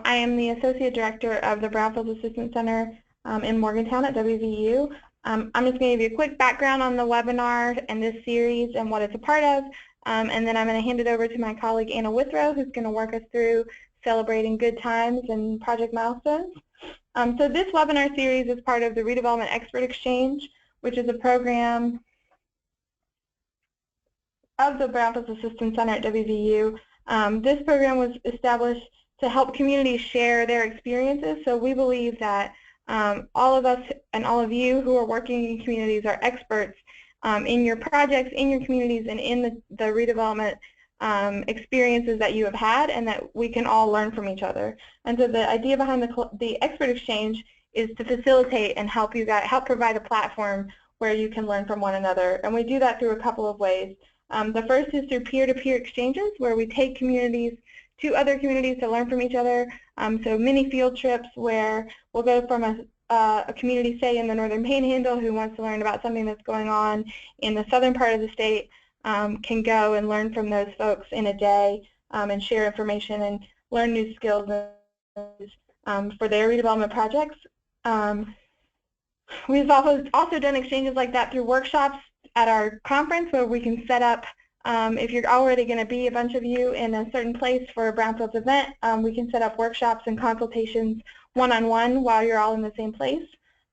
I am the Associate Director of the Brownfields Assistance Center in Morgantown at WVU. I'm just going to give you a quick background on the webinar and this series and what it's a part of, and then I'm going to hand it over to my colleague Anna Withrow, who's going to work us through celebrating good times and project milestones. So this webinar series is part of the Redevelopment Expert Exchange, which is a program of the Brownfields Assistance Center at WVU. This program was established to help communities share their experiences. So we believe that all of us and all of you who are working in communities are experts in your projects, in your communities, and in the redevelopment experiences that you have had, and that we can all learn from each other. And so the idea behind the Expert Exchange is to facilitate and help provide a platform where you can learn from one another. And we do that through a couple of ways. The first is through peer-to-peer exchanges, where we take communities to other communities to learn from each other. So mini field trips where we'll go from a community, say in the Northern Panhandle, who wants to learn about something that's going on in the southern part of the state, can go and learn from those folks in a day and share information and learn new skills for their redevelopment projects. We've also done exchanges like that through workshops at our conference, where we can set up, if you're already going to be a bunch of you in a certain place for a Brownfields event, we can set up workshops and consultations one-on-one while you're all in the same place.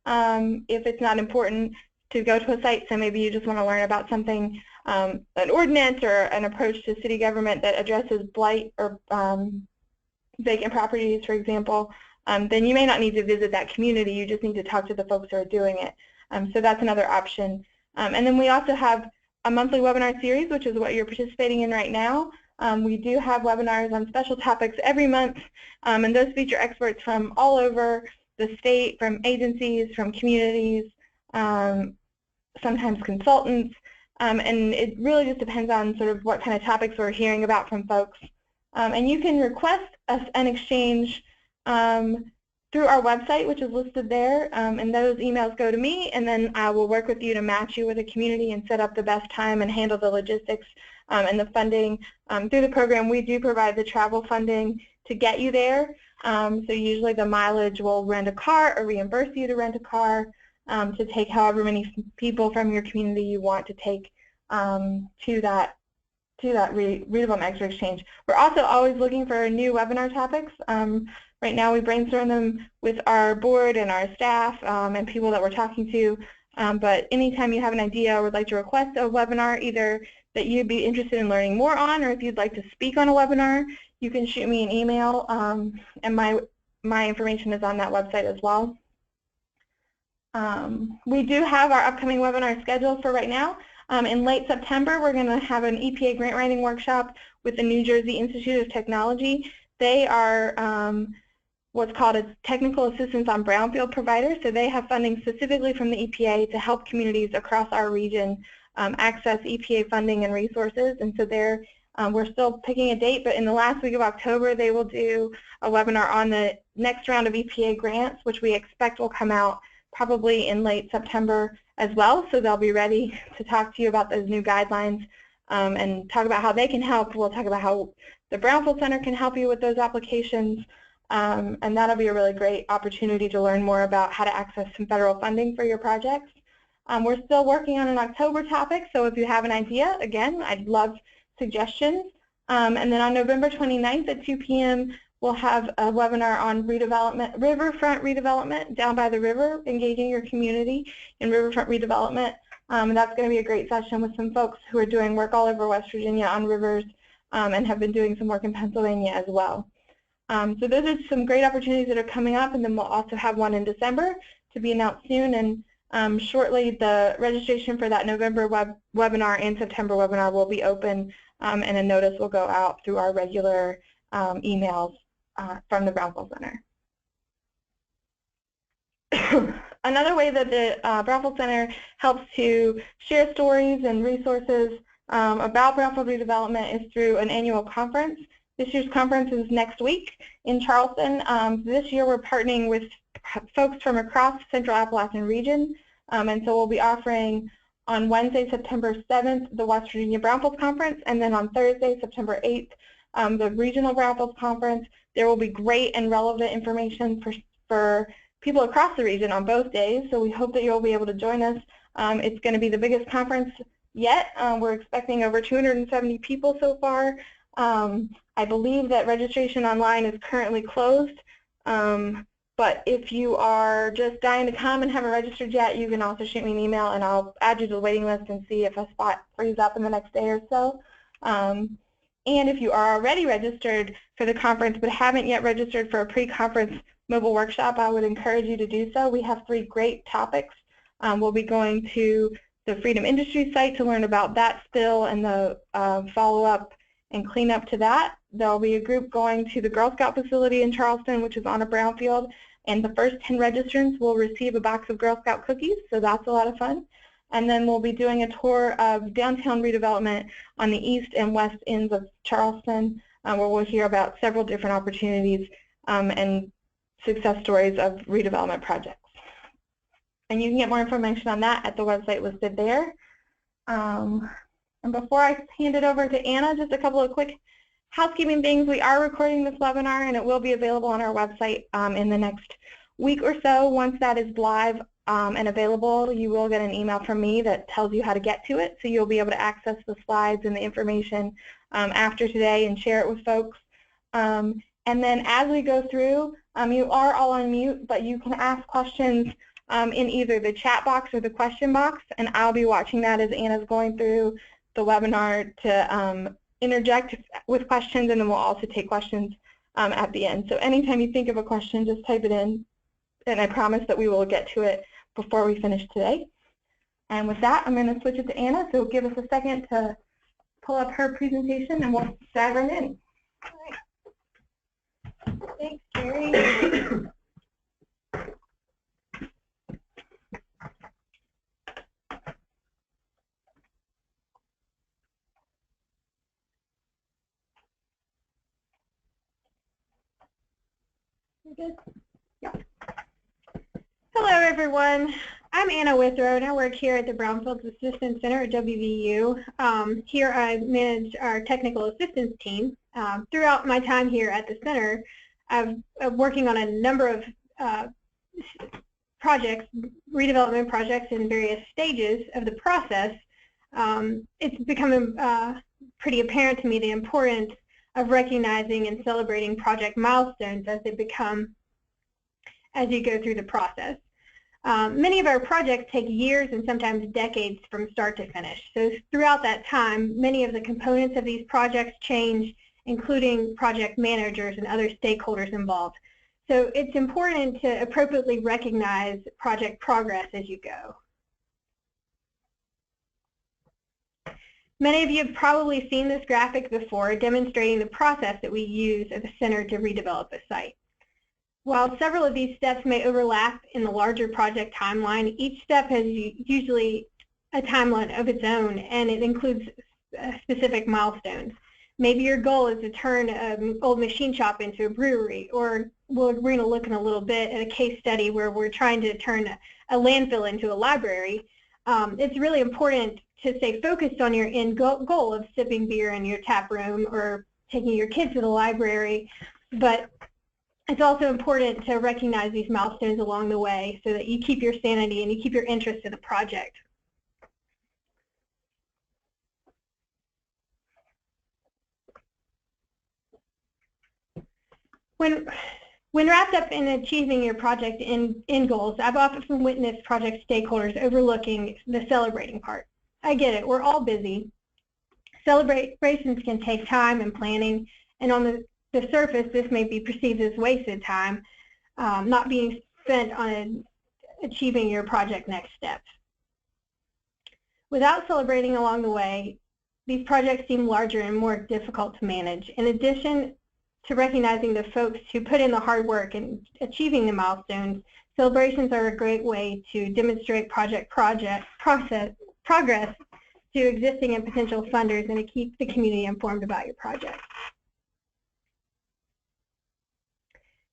If it's not important to go to a site, so maybe you just want to learn about something, an ordinance or an approach to city government that addresses blight or vacant properties, for example, then you may not need to visit that community. You just need to talk to the folks who are doing it. So that's another option. And then we also have a monthly webinar series, which is what you're participating in right now. We do have webinars on special topics every month, and those feature experts from all over the state, from agencies, from communities, sometimes consultants, and it really just depends on sort of what kind of topics we're hearing about from folks. And you can request an exchange through our website, which is listed there, and those emails go to me, and then I will work with you to match you with a community and set up the best time and handle the logistics and the funding. Through the program, we do provide the travel funding to get you there, so usually the mileage will rent a car or reimburse you to rent a car to take however many people from your community you want to take to that Redevelopment Expert Exchange. We're also always looking for new webinar topics. Right now we brainstorm them with our board and our staff and people that we're talking to, but anytime you have an idea or would like to request a webinar, either that you'd be interested in learning more on, or if you'd like to speak on a webinar, you can shoot me an email, and my information is on that website as well. We do have our upcoming webinar scheduled for right now. In late September, we're going to have an EPA grant writing workshop with the New Jersey Institute of Technology. They are what's called a technical assistance on brownfield provider, so they have funding specifically from the EPA to help communities across our region access EPA funding and resources. And so we're still picking a date, but in the last week of October, they will do a webinar on the next round of EPA grants, which we expect will come out probably in late September as well. So they'll be ready to talk to you about those new guidelines and talk about how they can help. We'll talk about how the Brownfield Center can help you with those applications. And that'll be a really great opportunity to learn more about how to access some federal funding for your projects. We're still working on an October topic, so if you have an idea, again, I'd love suggestions. And then on November 29th at 2 p.m., we'll have a webinar on redevelopment, riverfront redevelopment down by the river, engaging your community in riverfront redevelopment. And that's going to be a great session with some folks who are doing work all over West Virginia on rivers and have been doing some work in Pennsylvania as well. So those are some great opportunities that are coming up, and then we'll also have one in December to be announced soon. And shortly, the registration for that November webinar and September webinar will be open, and a notice will go out through our regular emails from the Brownfield Center. Another way that the Brownfield Center helps to share stories and resources about Brownfield redevelopment is through an annual conference. This year's conference is next week in Charleston. This year we're partnering with folks from across the Central Appalachian region, and so we'll be offering on Wednesday, September 7th, the West Virginia Brownfields Conference, and then on Thursday, September 8th, the Regional Brownfields Conference. There will be great and relevant information for people across the region on both days, so we hope that you'll be able to join us. It's going to be the biggest conference yet. We're expecting over 270 people so far. I believe that registration online is currently closed, but if you are just dying to come and haven't registered yet, you can also shoot me an email and I'll add you to the waiting list and see if a spot frees up in the next day or so. And if you are already registered for the conference but haven't yet registered for a pre-conference mobile workshop, I would encourage you to do so. We have 3 great topics. We'll be going to the Freedom Industries site to learn about that spill and the follow-up and clean up to that. There will be a group going to the Girl Scout facility in Charleston, which is on a brownfield, and the first 10 registrants will receive a box of Girl Scout cookies, so that's a lot of fun. And then we'll be doing a tour of downtown redevelopment on the east and west ends of Charleston, where we'll hear about several different opportunities and success stories of redevelopment projects. And you can get more information on that at the website listed there. And before I hand it over to Anna, just a couple of quick housekeeping things. We are recording this webinar and it will be available on our website in the next week or so. Once that is live and available, you will get an email from me that tells you how to get to it. So you'll be able to access the slides and the information after today and share it with folks. And then as we go through, you are all on mute, but you can ask questions in either the chat box or the question box, and I'll be watching that as Anna's going through the webinar to interject with questions, and then we'll also take questions at the end. So anytime you think of a question, just type it in, and I promise that we will get to it before we finish today. And with that, I'm going to switch it to Anna, so give us a second to pull up her presentation, and we'll dive right in. All right. Thanks, Jerry. Good. Yeah. Hello, everyone. I'm Anna Withrow, and I work here at the Brownfields Assistance Center at WVU. Here I manage our technical assistance team. Throughout my time here at the center, I'm working on a number of projects, redevelopment projects in various stages of the process. It's becoming pretty apparent to me the importance of recognizing and celebrating project milestones as they become, as you go through the process. Many of our projects take years and sometimes decades from start to finish. So throughout that time, many of the components of these projects change, including project managers and other stakeholders involved. So it's important to appropriately recognize project progress as you go. Many of you have probably seen this graphic before, demonstrating the process that we use at the center to redevelop a site. While several of these steps may overlap in the larger project timeline, each step has usually a timeline of its own, and it includes specific milestones. Maybe your goal is to turn an old machine shop into a brewery, or we're going to look in a little bit at a case study where we're trying to turn a landfill into a library. It's really important to stay focused on your end goal of sipping beer in your tap room or taking your kids to the library, but it's also important to recognize these milestones along the way so that you keep your sanity and you keep your interest in the project. When wrapped up in achieving your project end goals, I've often witnessed project stakeholders overlooking the celebrating part. I get it, we're all busy. Celebrations can take time and planning, and on the surface, this may be perceived as wasted time, not being spent on achieving your project next steps. Without celebrating along the way, these projects seem larger and more difficult to manage. In addition to recognizing the folks who put in the hard work in achieving the milestones, celebrations are a great way to demonstrate progress to existing and potential funders and to keep the community informed about your project.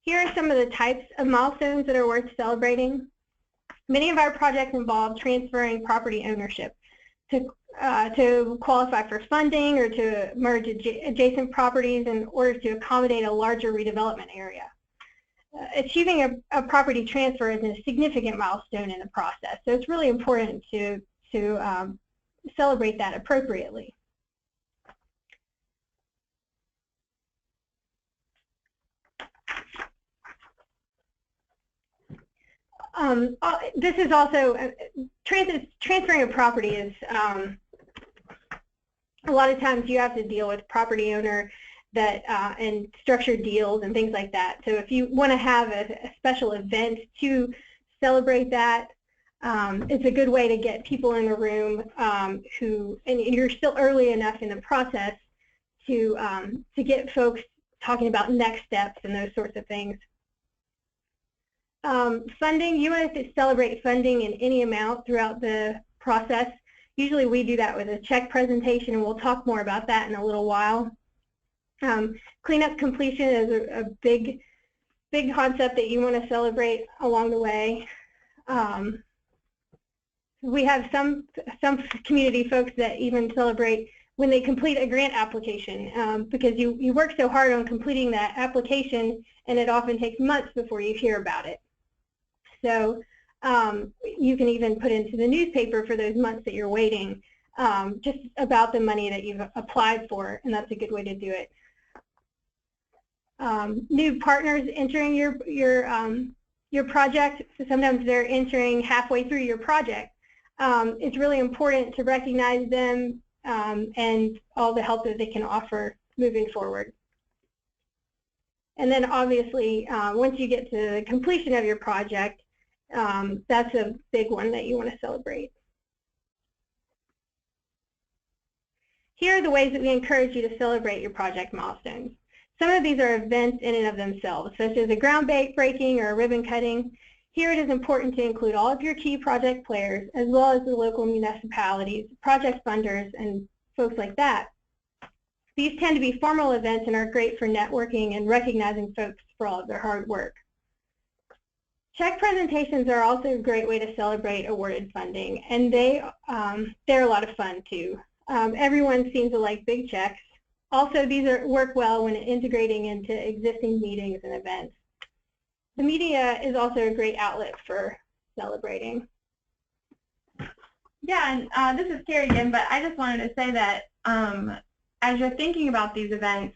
Here are some of the types of milestones that are worth celebrating. Many of our projects involve transferring property ownership to to qualify for funding or to merge adjacent properties in order to accommodate a larger redevelopment area. Achieving a property transfer is a significant milestone in the process, so it's really important to celebrate that appropriately. This is also transferring a property is a lot of times you have to deal with property owner that and structured deals and things like that. So if you want to have a special event to celebrate that, it's a good way to get people in the room and you're still early enough in the process to get folks talking about next steps and those sorts of things. Funding, you want to celebrate funding in any amount throughout the process. Usually we do that with a check presentation, and we'll talk more about that in a little while. Cleanup completion is a big concept that you want to celebrate along the way. We have some community folks that even celebrate when they complete a grant application because you work so hard on completing that application, and it often takes months before you hear about it. So you can even put into the newspaper for those months that you're waiting just about the money that you've applied for, and that's a good way to do it. New partners entering your project, so sometimes they're entering halfway through your project. It's really important to recognize them and all the help that they can offer moving forward. And then obviously, once you get to the completion of your project, that's a big one that you want to celebrate. Here are the ways that we encourage you to celebrate your project milestones. Some of these are events in and of themselves, such as a groundbreaking or a ribbon cutting. Here it is important to include all of your key project players, as well as the local municipalities, project funders, and folks like that. These tend to be formal events and are great for networking and recognizing folks for all of their hard work. Check presentations are also a great way to celebrate awarded funding, and they're a lot of fun too. Everyone seems to like big checks. Also, these work well when integrating into existing meetings and events. The media is also a great outlet for celebrating. Yeah, and this is Carrie again, but I just wanted to say that as you're thinking about these events,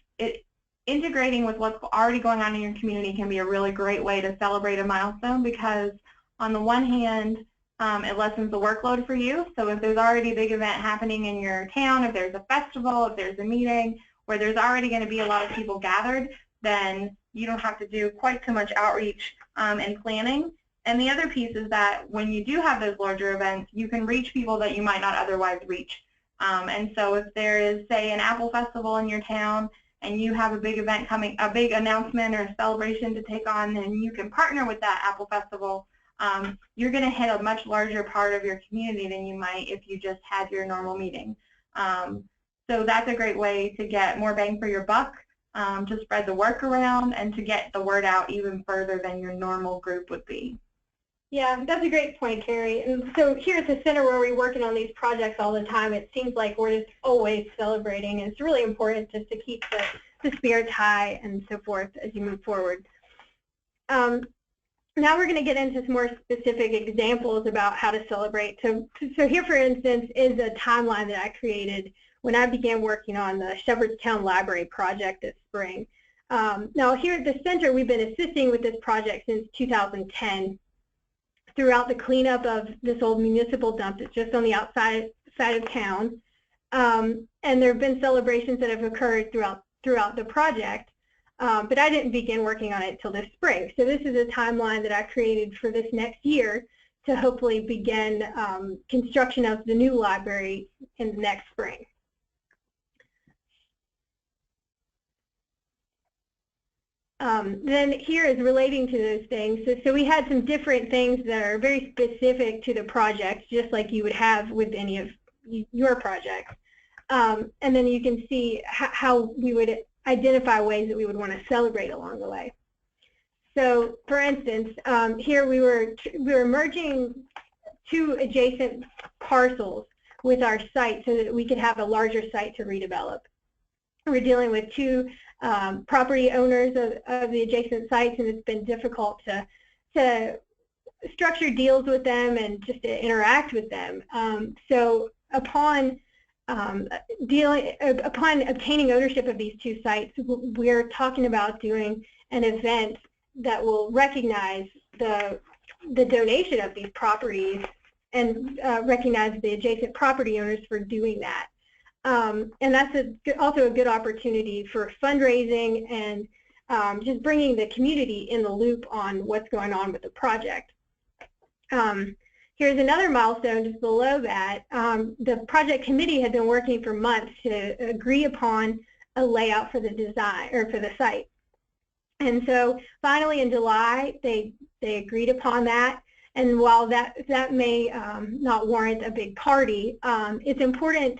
integrating with what's already going on in your community can be a really great way to celebrate a milestone, because on the one hand, it lessens the workload for you. So if there's already a big event happening in your town, if there's a festival, if there's a meeting where there's already going to be a lot of people gathered, then you don't have to do quite so much outreach and planning. And the other piece is that when you do have those larger events, you can reach people that you might not otherwise reach. And so if there is, say, an apple festival in your town, and you have a big event coming, a big announcement or a celebration to take on, then you can partner with that apple festival. You're going to hit a much larger part of your community than you might if you just had your normal meeting. So that's a great way to get more bang for your buck, to spread the work around, and to get the word out even further than your normal group would be. Yeah, that's a great point, Carrie. And so here at the center, where we're working on these projects all the time, it seems like we're just always celebrating, and it's really important just to keep the spirits high and so forth as you move forward. Now we're going to get into some more specific examples about how to celebrate. So here, for instance, is a timeline that I created when I began working on the Shepherdstown Library project this spring. Now here at the center, we've been assisting with this project since 2010. Throughout the cleanup of this old municipal dump that's just on the outside of town. And there have been celebrations that have occurred throughout the project, but I didn't begin working on it until this spring. So this is a timeline that I created for this next year to hopefully begin construction of the new library in the next spring. Then here is relating to those things. So we had some different things that are very specific to the project, just like you would have with any of your projects. And then you can see how we would identify ways that we would want to celebrate along the way. So for instance, here we were merging two adjacent parcels with our site so that we could have a larger site to redevelop. We're dealing with two property owners of the adjacent sites, and it's been difficult to structure deals with them and just to interact with them. So upon obtaining ownership of these two sites, we're talking about doing an event that will recognize the donation of these properties and recognize the adjacent property owners for doing that. And that's also a good opportunity for fundraising and just bringing the community in the loop on what's going on with the project. Here's another milestone just below that. The project committee had been working for months to agree upon a layout for the design or for the site. And so finally in July, they agreed upon that. And while that may not warrant a big party, it's important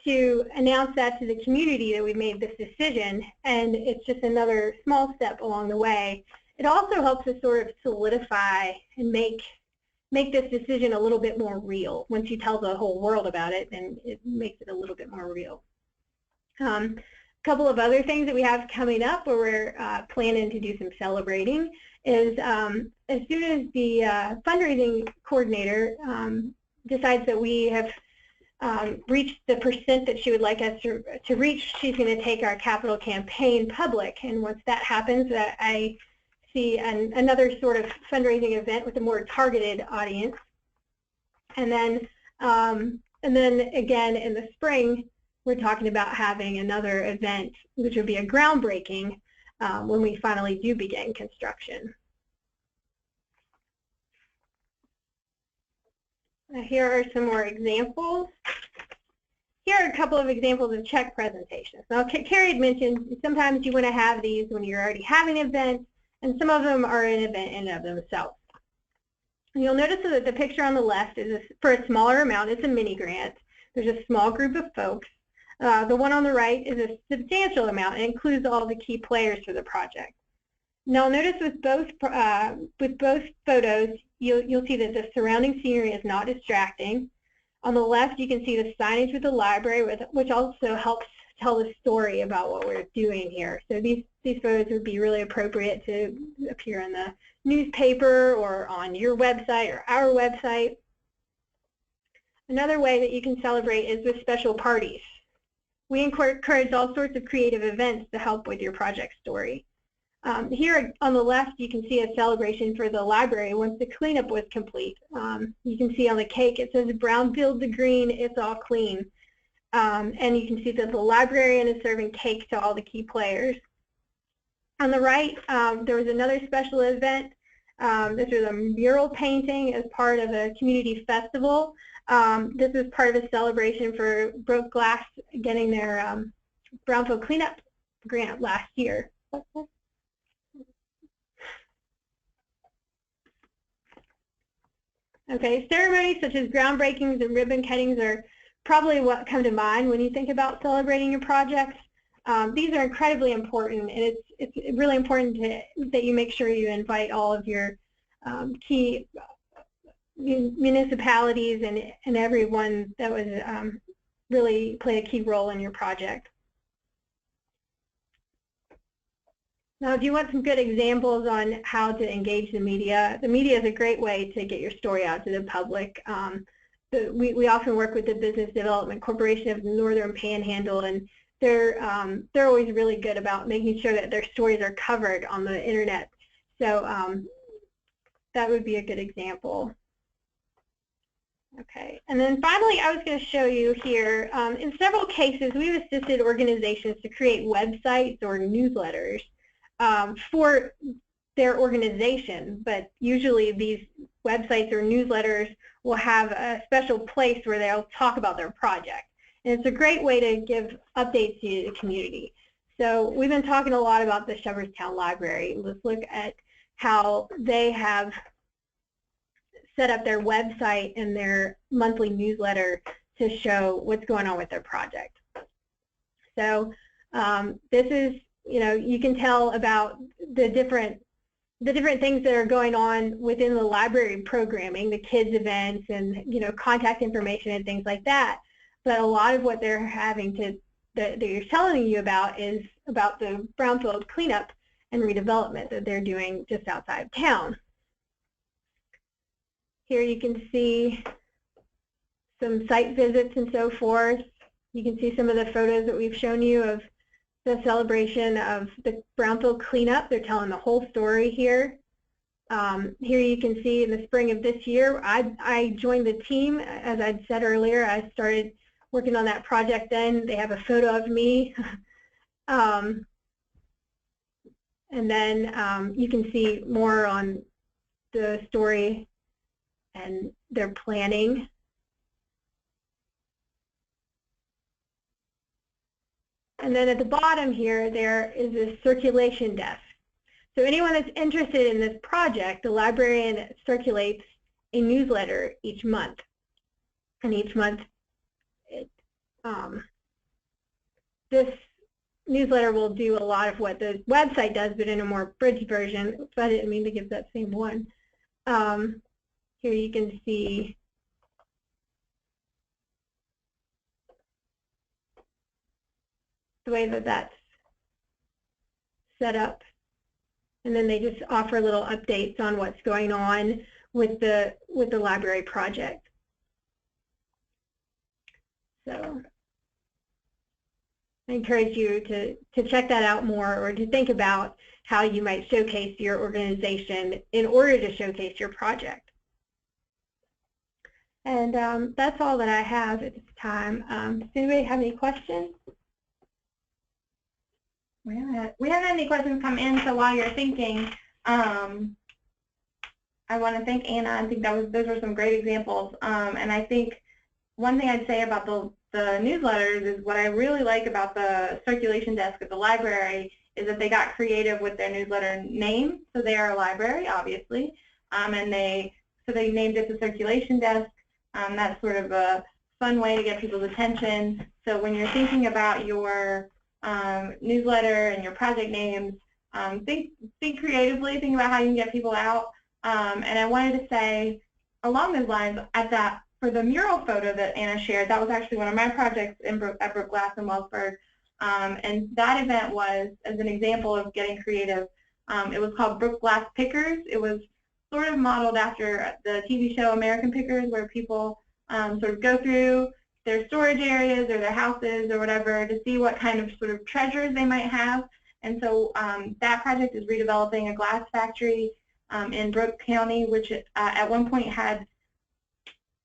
to announce that to the community that we made this decision, and it's just another small step along the way. It also helps us sort of solidify and make this decision a little bit more real. Once you tell the whole world about it, then it makes it a little bit more real. A couple of other things that we have coming up where we're planning to do some celebrating is as soon as the fundraising coordinator decides that we have reached the percent that she would like us to reach, she's going to take our capital campaign public. And once that happens, I see another sort of fundraising event with a more targeted audience. And then again in the spring, we're talking about having another event, which would be a groundbreaking when we finally do begin construction. Here are some more examples. Here are a couple of examples of check presentations. Now, Carrie had mentioned sometimes you want to have these when you're already having events, and some of them are an event in and of themselves. And you'll notice that the picture on the left is for a smaller amount. It's a mini grant. There's a small group of folks. The one on the right is a substantial amount. It includes all the key players for the project. Now, notice with both photos, you'll see that the surrounding scenery is not distracting. On the left, you can see the signage with the library, which also helps tell the story about what we're doing here. So these photos would be really appropriate to appear in the newspaper or on your website or our website. Another way that you can celebrate is with special parties. We encourage all sorts of creative events to help with your project story. Here on the left, you can see a celebration for the library once the cleanup was complete. You can see on the cake it says, "Brownfields the green, it's all clean." And you can see that the librarian is serving cake to all the key players. On the right, there was another special event. This was a mural painting as part of a community festival. This is part of a celebration for Broke Glass getting their Brownfield cleanup grant last year. Okay, ceremonies such as groundbreakings and ribbon cuttings are probably what come to mind when you think about celebrating your projects. These are incredibly important, and it's really important that you make sure you invite all of your key municipalities and everyone that was really played a key role in your project. Now, if you want some good examples on how to engage the media is a great way to get your story out to the public. We often work with the Business Development Corporation of the Northern Panhandle, and they're always really good about making sure that their stories are covered on the internet. So that would be a good example. Okay, and then finally, I was going to show you here, in several cases, we've assisted organizations to create websites or newsletters for their organization, but usually these websites or newsletters will have a special place where they'll talk about their project. And it's a great way to give updates to the community. So we've been talking a lot about the Shepherdstown Library. Let's look at how they have set up their website and their monthly newsletter to show what's going on with their project. So this is, you can tell about the different the different things that are going on within the library programming, the kids events and, you know, contact information and things like that. But a lot of what they're having to, that they're telling you about is about the brownfield cleanup and redevelopment that they're doing just outside of town. Here you can see some site visits and so forth. You can see some of the photos that we've shown you of the celebration of the brownfield cleanup. They're telling the whole story here. Here you can see in the spring of this year, I joined the team. As I'd said earlier, I started working on that project then. They have a photo of me. And then you can see more on the story and their planning. And then at the bottom here, there is a circulation desk. So anyone that's interested in this project, the librarian circulates a newsletter each month. And each month, this newsletter will do a lot of what the website does, but in a more abridged version. Oops, I didn't mean to give that same one. Here you can see the way that that's set up. And then they just offer little updates on what's going on with the library project. So I encourage you to check that out more, or to think about how you might showcase your organization in order to showcase your project. And that's all that I have at this time. Does anybody have any questions? We haven't had any questions come in, so while you're thinking, I want to thank Anna. I think those were some great examples. And I think one thing I'd say about the newsletters is what I really like about the circulation desk at the library is that they got creative with their newsletter name. So they are a library, obviously, and they named it the circulation desk. That's sort of a fun way to get people's attention. So when you're thinking about your newsletter and your project names, think creatively, think about how you can get people out. And I wanted to say, along those lines, for the mural photo that Anna shared, that was actually one of my projects at Brook Glass in Wellsburg. And that event was, as an example of getting creative, it was called Brook Glass Pickers. It was sort of modeled after the TV show American Pickers, where people sort of go through their storage areas or their houses or whatever to see what kind of sort of treasures they might have. And so that project is redeveloping a glass factory in Brooke County, which at one point had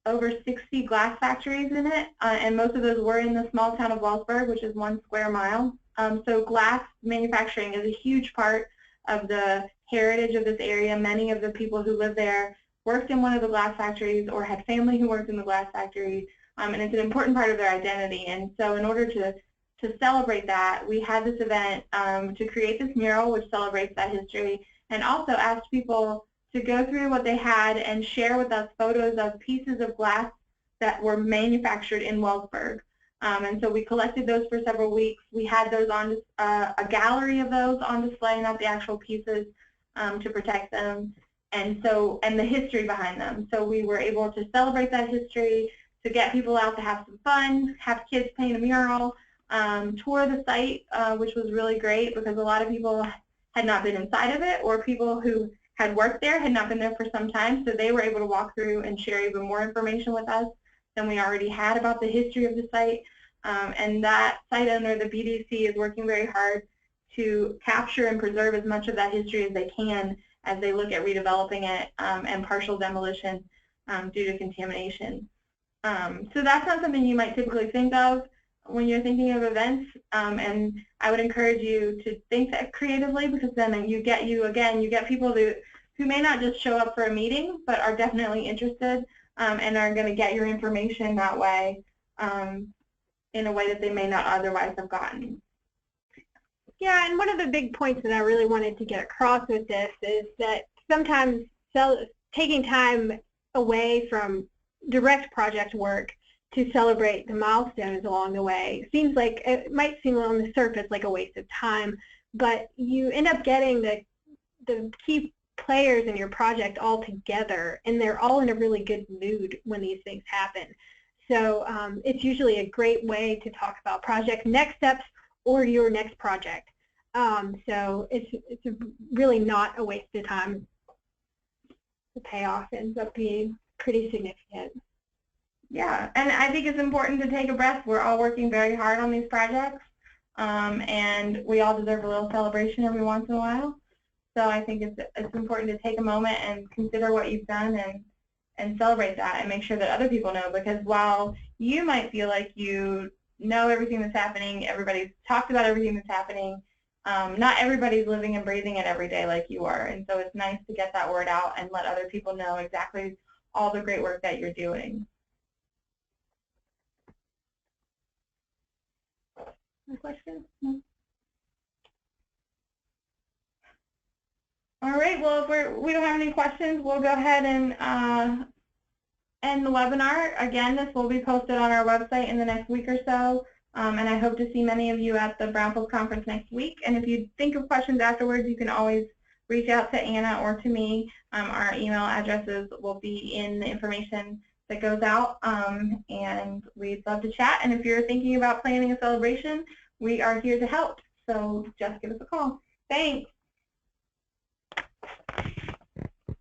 over 60 glass factories in it, and most of those were in the small town of Wellsburg, which is 1 square mile. So glass manufacturing is a huge part of the heritage of this area. Many of the people who live there worked in one of the glass factories or had family who worked in the glass factory. And it's an important part of their identity. And so in order to celebrate that, we had this event to create this mural which celebrates that history, and also asked people to go through what they had and share with us photos of pieces of glass that were manufactured in Wellsburg. And so we collected those for several weeks. We had those on a gallery of those on display, not the actual pieces, to protect them, and the history behind them. So we were able to celebrate that history, to get people out to have some fun, have kids paint a mural, tour the site, which was really great because a lot of people had not been inside of it, or people who had worked there had not been there for some time, so they were able to walk through and share even more information with us than we already had about the history of the site. And that site owner, the BDC, is working very hard to capture and preserve as much of that history as they can as they look at redeveloping it and partial demolition due to contamination. So that's not something you might typically think of when you're thinking of events, and I would encourage you to think that creatively, because then you get people who may not just show up for a meeting, but are definitely interested and are going to get your information that way in a way that they may not otherwise have gotten. Yeah, and one of the big points that I really wanted to get across with this is that sometimes taking time away from direct project work to celebrate the milestones along the way seems like, it might seem on the surface like a waste of time, but you end up getting the key players in your project all together, and they're all in a really good mood when these things happen. So it's usually a great way to talk about project next steps or your next project. So it's really not a waste of time. The payoff ends up being pretty significant. Yeah, and I think it's important to take a breath. We're all working very hard on these projects, and we all deserve a little celebration every once in a while. So I think it's important to take a moment and consider what you've done and celebrate that and make sure that other people know, because while you might feel like you know everything that's happening, everybody's talked about everything that's happening, not everybody's living and breathing it every day like you are. And so it's nice to get that word out and let other people know exactly all the great work that you're doing. Any questions? No? All right, well, if we don't have any questions, we'll go ahead and end the webinar. Again, this will be posted on our website in the next week or so, and I hope to see many of you at the Brownfields conference next week. And if you think of questions afterwards, you can always reach out to Anna or to me. Our email addresses will be in the information that goes out, and we'd love to chat. And if you're thinking about planning a celebration, we are here to help, so just give us a call. Thanks.